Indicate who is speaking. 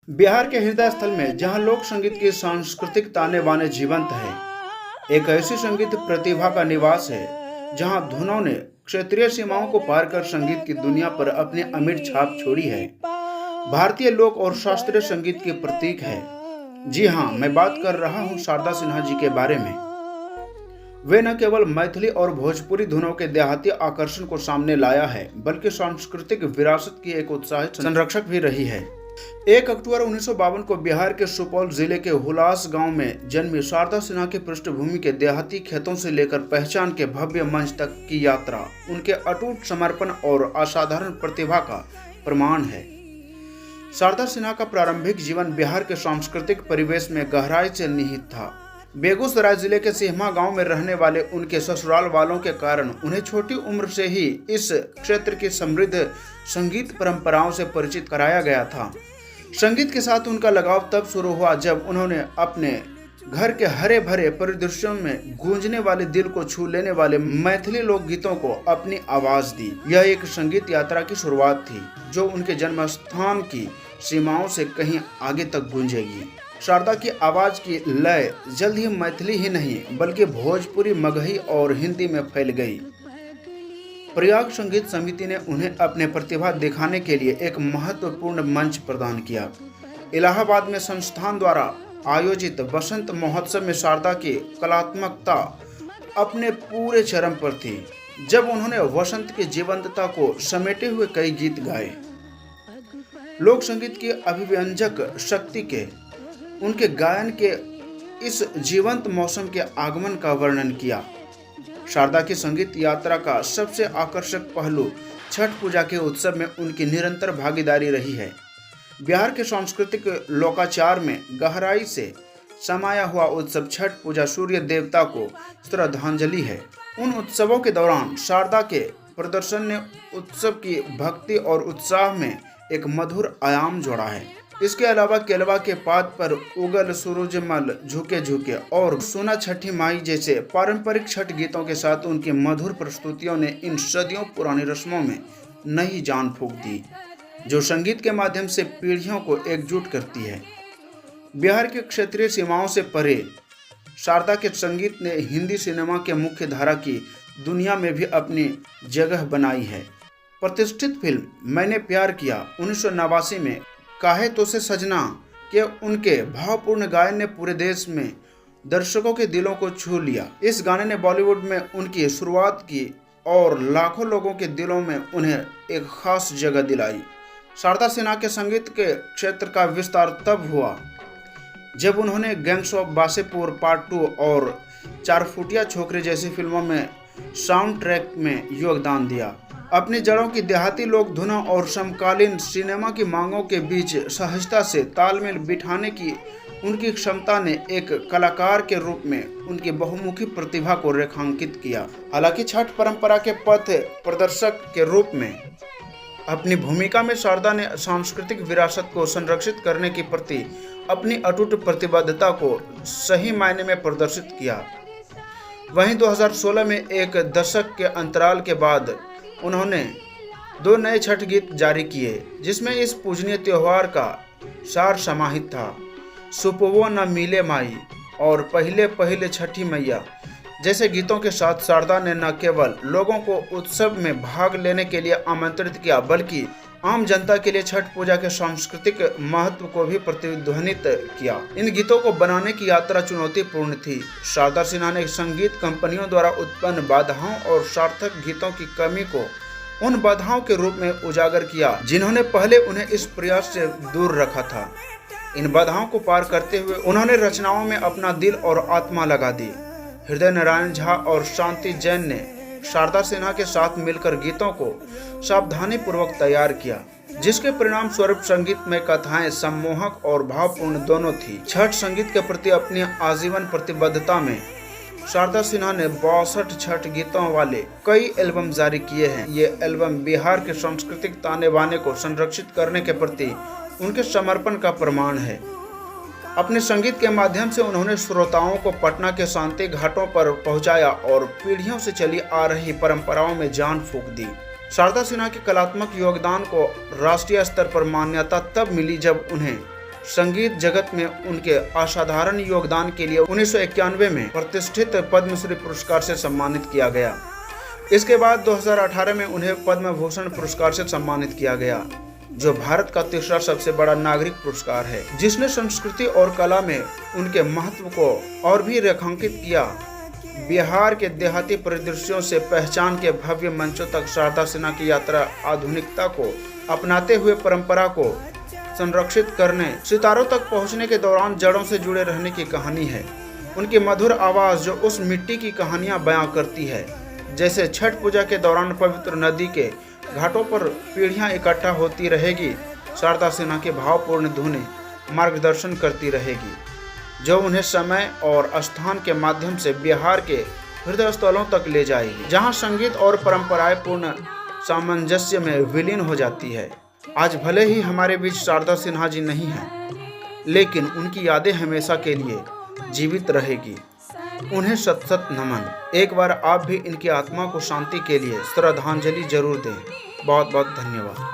Speaker 1: बिहार के हृदय स्थल में जहां लोक संगीत की सांस्कृतिक ताने बाने जीवंत है, एक ऐसी संगीत प्रतिभा का निवास है जहां धुनों ने क्षेत्रीय सीमाओं को पार कर संगीत की दुनिया पर अपनी अमिट छाप छोड़ी है। भारतीय लोक और शास्त्रीय संगीत के प्रतीक है। जी हाँ, मैं बात कर रहा हूँ शारदा सिन्हा जी के बारे में। वे न केवल मैथिली और भोजपुरी धुनों के देहाती आकर्षण को सामने लाया है, बल्कि सांस्कृतिक विरासत की एक उत्साहित संरक्षक भी रही है। 1 अक्टूबर 1952 को बिहार के सुपौल जिले के हुलास गांव में जन्मी शारदा सिन्हा की पृष्ठभूमि के देहाती खेतों से लेकर पहचान के भव्य मंच तक की यात्रा उनके अटूट समर्पण और असाधारण प्रतिभा का प्रमाण है। शारदा सिन्हा का प्रारंभिक जीवन बिहार के सांस्कृतिक परिवेश में गहराई से निहित था। बेगूसराय जिले के सिहमा गांव में रहने वाले उनके ससुराल वालों के कारण उन्हें छोटी उम्र से ही इस क्षेत्र की समृद्ध संगीत परंपराओं से परिचित कराया गया था। संगीत के साथ उनका लगाव तब शुरू हुआ जब उन्होंने अपने घर के हरे भरे परिदृश्यों में गूंजने वाले, दिल को छू लेने वाले मैथिली लोकगीतों को अपनी आवाज दी। यह एक संगीत यात्रा की शुरुआत थी जो उनके जन्म स्थान की सीमाओं से कहीं आगे तक गूंजेगी। शारदा की आवाज की लय जल्द ही मैथिली ही नहीं बल्कि भोजपुरी, मगही और हिंदी में फैल गई। प्रयाग संगीत समिति ने उन्हें अपने प्रतिभा दिखाने के लिए एक महत्वपूर्ण मंच प्रदान किया। इलाहाबाद में संस्थान द्वारा आयोजित वसंत महोत्सव में शारदा की कलात्मकता अपने पूरे चरम पर थी, जब उन्होंने वसंत की जीवंतता को समेटे हुए कई गीत गाए। लोक संगीत की अभिव्यंजक शक्ति के उनके गायन के इस जीवंत मौसम के आगमन का वर्णन किया। शारदा की संगीत यात्रा का सबसे आकर्षक पहलू छठ पूजा के उत्सव में उनकी निरंतर भागीदारी रही है। बिहार के सांस्कृतिक लोकाचार में गहराई से समाया हुआ उत्सव छठ पूजा सूर्य देवता को श्रद्धांजलि है। उन उत्सवों के दौरान शारदा के प्रदर्शन ने उत्सव की भक्ति और उत्साह में एक मधुर आयाम जोड़ा है। इसके अलावा केलवा के पात पर उगल सूरजमल झुके झुके और सुना छठी माई जैसे पारंपरिक छठ गीतों के साथ उनकी मधुर प्रस्तुतियों ने इन सदियों पुरानी रस्मों में नई जान फूंक दी, जो संगीत के माध्यम से पीढ़ियों को एकजुट करती है। बिहार के क्षेत्रीय सीमाओं से परे शारदा के संगीत ने हिंदी सिनेमा के मुख्य धारा की दुनिया में भी अपनी जगह बनाई है। प्रतिष्ठित फिल्म मैंने प्यार किया 1989 में काहे तो से सजना के उनके भावपूर्ण गायन ने पूरे देश में दर्शकों के दिलों को छू लिया। इस गाने ने बॉलीवुड में उनकी शुरुआत की और लाखों लोगों के दिलों में उन्हें एक खास जगह दिलाई। शारदा सिन्हा के संगीत के क्षेत्र का विस्तार तब हुआ जब उन्होंने गैंग्स ऑफ वासेपुर पार्ट 2 और 4 फुटिया छोकरी जैसी फिल्मों में साउंड ट्रैक में योगदान दिया। अपनी जड़ों की देहाती लोक धुनों और समकालीन सिनेमा की मांगों के बीच सहजता से तालमेल बिठाने की उनकी क्षमता ने एक कलाकार के रूप में उनकी बहुमुखी प्रतिभा को रेखांकित किया। हालांकि छठ परंपरा के पथ प्रदर्शक के रूप में अपनी भूमिका में शारदा ने सांस्कृतिक विरासत को संरक्षित करने के प्रति अपनी अटूट प्रतिबद्धता को सही मायने में प्रदर्शित किया। वहीं 2016 में एक दशक के अंतराल के बाद उन्होंने 2 नए छठ गीत जारी किए, जिसमें इस पूजनीय त्योहार का सार समाहित था। सुपवो न मिले माई और पहिले पहिले छठी मैया जैसे गीतों के साथ शारदा ने न केवल लोगों को उत्सव में भाग लेने के लिए आमंत्रित किया, बल्कि आम जनता के लिए छठ पूजा के सांस्कृतिक महत्व को भी प्रतिध्वनित किया। इन गीतों को बनाने की यात्रा चुनौतीपूर्ण थी। शारदा सिन्हा ने संगीत कंपनियों द्वारा उत्पन्न बाधाओं और सार्थक गीतों की कमी को उन बाधाओं के रूप में उजागर किया जिन्होंने पहले उन्हें इस प्रयास से दूर रखा था। इन बाधाओं को पार करते हुए उन्होंने रचनाओं में अपना दिल और आत्मा लगा दी। हृदय नारायण झा और शांति जैन ने शारदा सिन्हा के साथ मिलकर गीतों को सावधानी पूर्वक तैयार किया, जिसके परिणाम स्वरूप संगीत में कथाएं सम्मोहक और भावपूर्ण दोनों थी। छठ संगीत के प्रति अपनी आजीवन प्रतिबद्धता में शारदा सिन्हा ने 62 छठ गीतों वाले कई एल्बम जारी किए हैं। ये एल्बम बिहार के सांस्कृतिक ताने बाने को संरक्षित करने के प्रति उनके समर्पण का प्रमाण है। अपने संगीत के माध्यम से उन्होंने श्रोताओं को पटना के शांति घाटों पर पहुंचाया और पीढ़ियों से चली आ रही परंपराओं में जान फूंक दी। शारदा सिन्हा के कलात्मक योगदान को राष्ट्रीय स्तर पर मान्यता तब मिली जब उन्हें संगीत जगत में उनके असाधारण योगदान के लिए 1991 में प्रतिष्ठित पद्मश्री पुरस्कार से सम्मानित किया गया। इसके बाद 2018 में उन्हें पद्म भूषण पुरस्कार से सम्मानित किया गया, जो भारत का तीसरा सबसे बड़ा नागरिक पुरस्कार है, जिसने संस्कृति और कला में उनके महत्व को और भी रेखांकित किया। बिहार के देहाती परिदृश्यों से पहचान के भव्य मंचों तक शारदा सिन्हा की यात्रा आधुनिकता को अपनाते हुए परंपरा को संरक्षित करने, सितारों तक पहुंचने के दौरान जड़ों से जुड़े रहने की कहानी है। उनकी मधुर आवाज़ जो उस मिट्टी की कहानियां बयां करती है, जैसे छठ पूजा के दौरान पवित्र नदी के घाटों पर पीढ़ियां इकट्ठा होती रहेगी, शारदा सिन्हा की भावपूर्ण धुनें मार्गदर्शन करती रहेगी, जो उन्हें समय और स्थान के माध्यम से बिहार के हृदय स्थलों तक ले जाएगी, जहां संगीत और परंपराएं पूर्ण सामंजस्य में विलीन हो जाती है। आज भले ही हमारे बीच शारदा सिन्हा जी नहीं हैं, लेकिन उनकी यादें हमेशा के लिए जीवित रहेगी। उन्हें शत शत नमन। एक बार आप भी इनकी आत्मा को शांति के लिए श्रद्धांजलि जरूर दें। बहुत बहुत धन्यवाद।